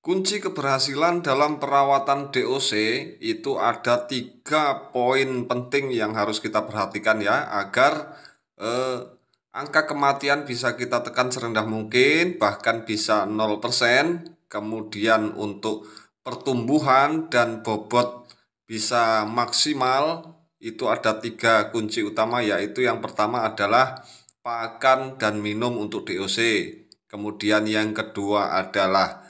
Kunci keberhasilan dalam perawatan DOC itu ada 3 poin penting yang harus kita perhatikan ya, agar angka kematian bisa kita tekan serendah mungkin, bahkan bisa 0%. Kemudian untuk pertumbuhan dan bobot bisa maksimal. Itu ada 3 kunci utama, yaitu yang pertama adalah pakan dan minum untuk DOC. Kemudian yang kedua adalah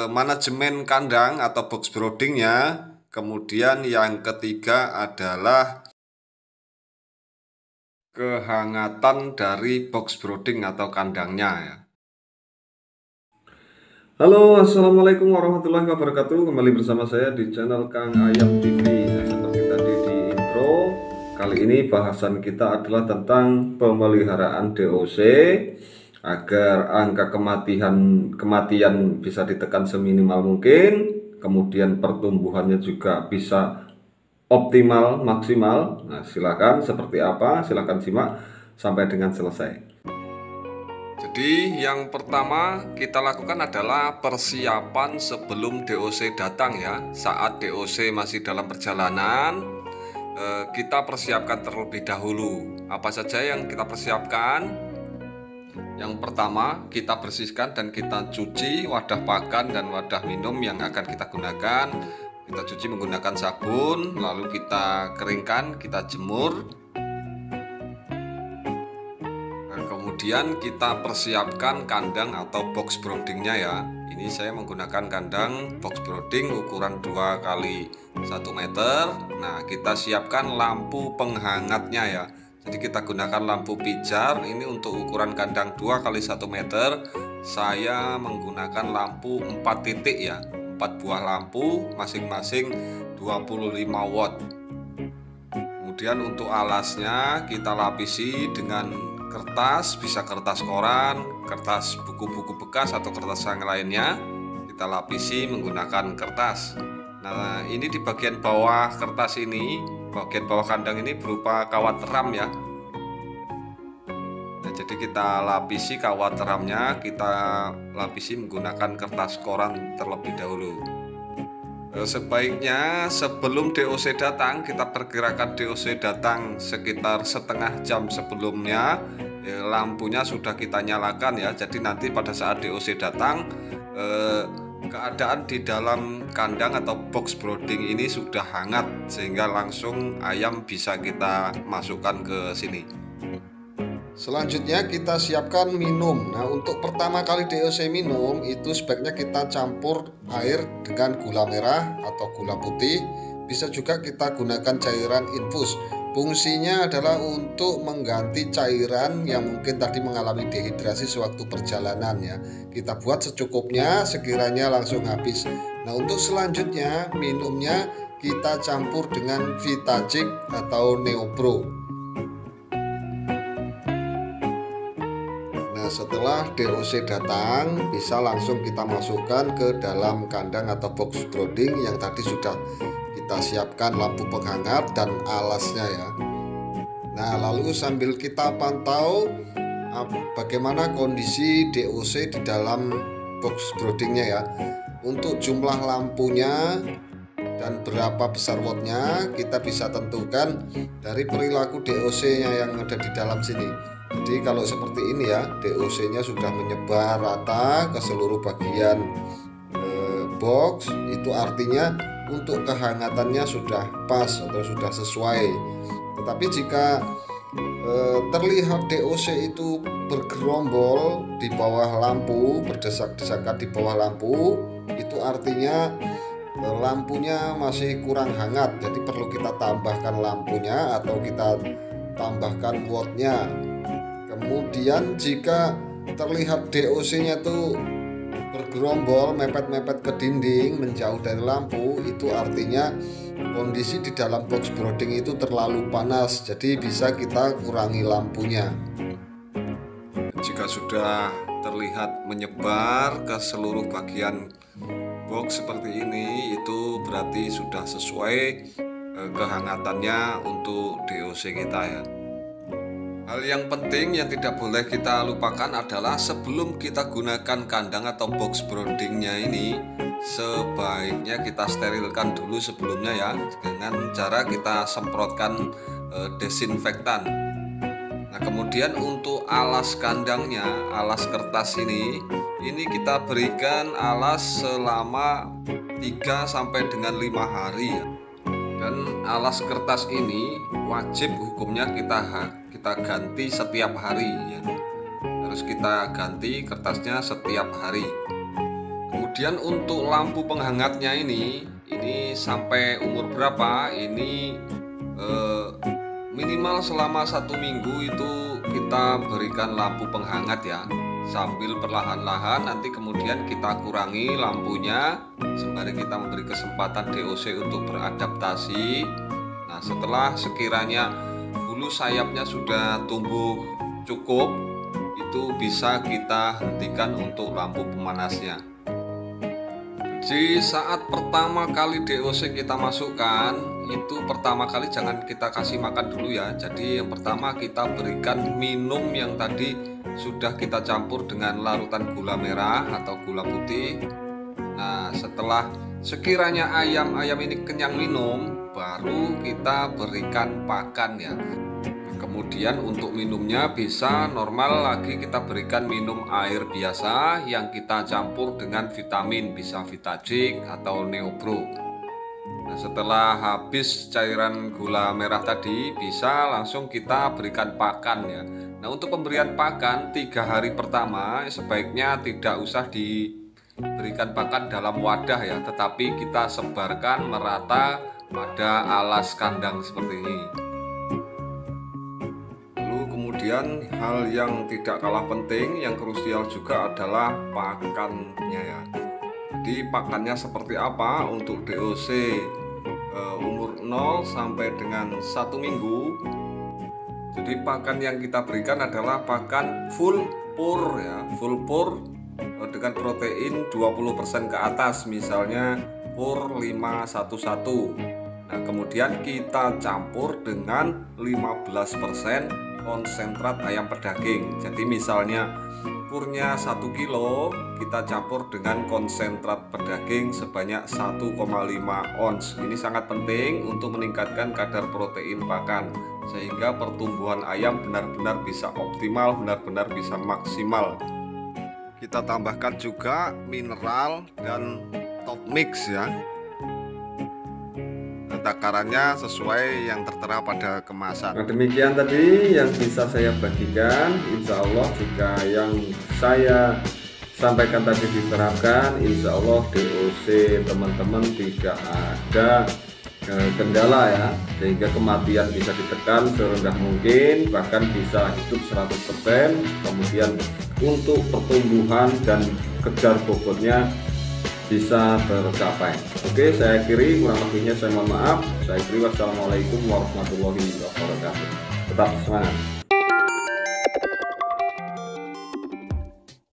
manajemen kandang atau box broodingnya. Kemudian yang ketiga adalah kehangatan dari box brooding atau kandangnya ya. Halo, assalamualaikum warahmatullahi wabarakatuh. Kembali bersama saya di channel Kang Ayam TV. Seperti tadi di intro, kali ini bahasan kita adalah tentang pemeliharaan DOC agar angka kematian bisa ditekan seminimal mungkin, kemudian pertumbuhannya juga bisa optimal maksimal. Nah, silakan seperti apa? Silakan simak sampai dengan selesai. Jadi yang pertama kita lakukan adalah persiapan sebelum DOC datang ya. Saat DOC masih dalam perjalanan, kita persiapkan terlebih dahulu. Apa saja yang kita persiapkan? Yang pertama, kita bersihkan dan kita cuci wadah pakan dan wadah minum yang akan kita gunakan. Kita cuci menggunakan sabun, lalu kita keringkan, kita jemur. Nah, kemudian kita persiapkan kandang atau box broodingnya ya. Ini saya menggunakan kandang box brooding ukuran 2 kali 1 meter. Nah, kita siapkan lampu penghangatnya ya. Jadi kita gunakan lampu pijar. Ini untuk ukuran kandang 2 kali 1 meter. Saya menggunakan lampu 4 titik ya, 4 buah lampu masing-masing 25 watt. Kemudian untuk alasnya kita lapisi dengan kertas, bisa kertas koran, kertas buku-buku bekas atau kertas yang lainnya. Kita lapisi menggunakan kertas. Nah, ini di bagian bawah kertas ini, bagian bawah kandang ini berupa kawat ram ya. Nah, jadi kita lapisi kawat ramnya, kita lapisi menggunakan kertas koran terlebih dahulu. Sebaiknya sebelum DOC datang, kita perkirakan DOC datang sekitar setengah jam sebelumnya, lampunya sudah kita nyalakan ya. Jadi nanti pada saat DOC datang, keadaan di dalam kandang atau box brooding ini sudah hangat sehingga langsung ayam bisa kita masukkan ke sini. Selanjutnya kita siapkan minum. Nah, untuk pertama kali DOC minum itu sebaiknya kita campur air dengan gula merah atau gula putih. Bisa juga kita gunakan cairan infus. Fungsinya adalah untuk mengganti cairan yang mungkin tadi mengalami dehidrasi sewaktu perjalanan ya. Kita buat secukupnya, sekiranya langsung habis. Nah, untuk selanjutnya minumnya kita campur dengan Vitagic atau Neopro. Nah, setelah DOC datang, bisa langsung kita masukkan ke dalam kandang atau box brooding yang tadi sudah kita siapkan lampu penghangat dan alasnya ya. Nah, lalu sambil kita pantau bagaimana kondisi DOC di dalam box broodingnya ya. Untuk jumlah lampunya dan berapa besar wattnya kita bisa tentukan dari perilaku DOC-nya yang ada di dalam sini. Jadi kalau seperti ini ya, DOC-nya sudah menyebar rata ke seluruh bagian box, itu artinya untuk kehangatannya sudah pas atau sudah sesuai. Tetapi jika terlihat DOC itu bergerombol di bawah lampu, berdesak-desakan di bawah lampu, itu artinya lampunya masih kurang hangat. Jadi perlu kita tambahkan lampunya atau kita tambahkan wattnya. Kemudian jika terlihat DOC-nya tuh bergerombol, mepet-mepet ke dinding, menjauh dari lampu, itu artinya kondisi di dalam box brooding itu terlalu panas. Jadi bisa kita kurangi lampunya. Jika sudah terlihat menyebar ke seluruh bagian box seperti ini, itu berarti sudah sesuai kehangatannya untuk DOC kita ya. Hal yang penting yang tidak boleh kita lupakan adalah sebelum kita gunakan kandang atau box broodingnya ini, sebaiknya kita sterilkan dulu sebelumnya ya, dengan cara kita semprotkan desinfektan. Nah, kemudian untuk alas kandangnya, alas kertas ini kita berikan alas selama 3 sampai dengan 5 hari ya. Dan alas kertas ini wajib hukumnya kita ganti setiap hari ya. Harus kita ganti kertasnya setiap hari. Kemudian untuk lampu penghangatnya ini sampai umur berapa? Ini minimal selama 1 minggu itu kita berikan lampu penghangat ya, sambil perlahan-lahan nanti kemudian kita kurangi lampunya sembari kita memberi kesempatan DOC untuk beradaptasi. Nah, setelah sekiranya bulu sayapnya sudah tumbuh cukup, itu bisa kita hentikan untuk lampu pemanasnya. Di saat pertama kali DOC kita masukkan, itu pertama kali jangan kita kasih makan dulu ya. Jadi yang pertama kita berikan minum yang tadi sudah kita campur dengan larutan gula merah atau gula putih. Nah, setelah sekiranya ayam ini kenyang minum, baru kita berikan pakan ya. Kemudian untuk minumnya bisa normal lagi kita berikan minum air biasa yang kita campur dengan vitamin, bisa Vitagic atau Neopro. Nah, setelah habis cairan gula merah tadi, bisa langsung kita berikan pakan ya. Nah, untuk pemberian pakan 3 hari pertama sebaiknya tidak usah diberikan pakan dalam wadah ya, tetapi kita sebarkan merata pada alas kandang seperti ini. Kemudian hal yang tidak kalah penting, yang krusial juga adalah pakannya ya. Jadi pakannya seperti apa untuk DOC umur 0 sampai dengan 1 minggu. Jadi pakan yang kita berikan adalah pakan full pur ya, full pur dengan protein 20% ke atas, misalnya pur 511. Nah, kemudian kita campur dengan 15% konsentrat ayam pedaging. Jadi misalnya purnya 1 kilo, kita campur dengan konsentrat pedaging sebanyak 1,5 ons. Ini sangat penting untuk meningkatkan kadar protein pakan, sehingga pertumbuhan ayam benar-benar bisa optimal, benar-benar bisa maksimal. Kita tambahkan juga mineral dan top mix ya. Takarannya sesuai yang tertera pada kemasan. Nah, demikian tadi yang bisa saya bagikan. Insya Allah jika yang saya sampaikan tadi diterapkan, insya Allah DOC teman-teman tidak ada kendala ya, sehingga kematian bisa ditekan serendah mungkin, bahkan bisa hidup 100%. Kemudian untuk pertumbuhan dan kejar bobotnya bisa tercapai. Oke, saya akhiri, kurang lebihnya saya mohon maaf. Saya akhiri, wassalamualaikum warahmatullahi wabarakatuh. Tetap semangat.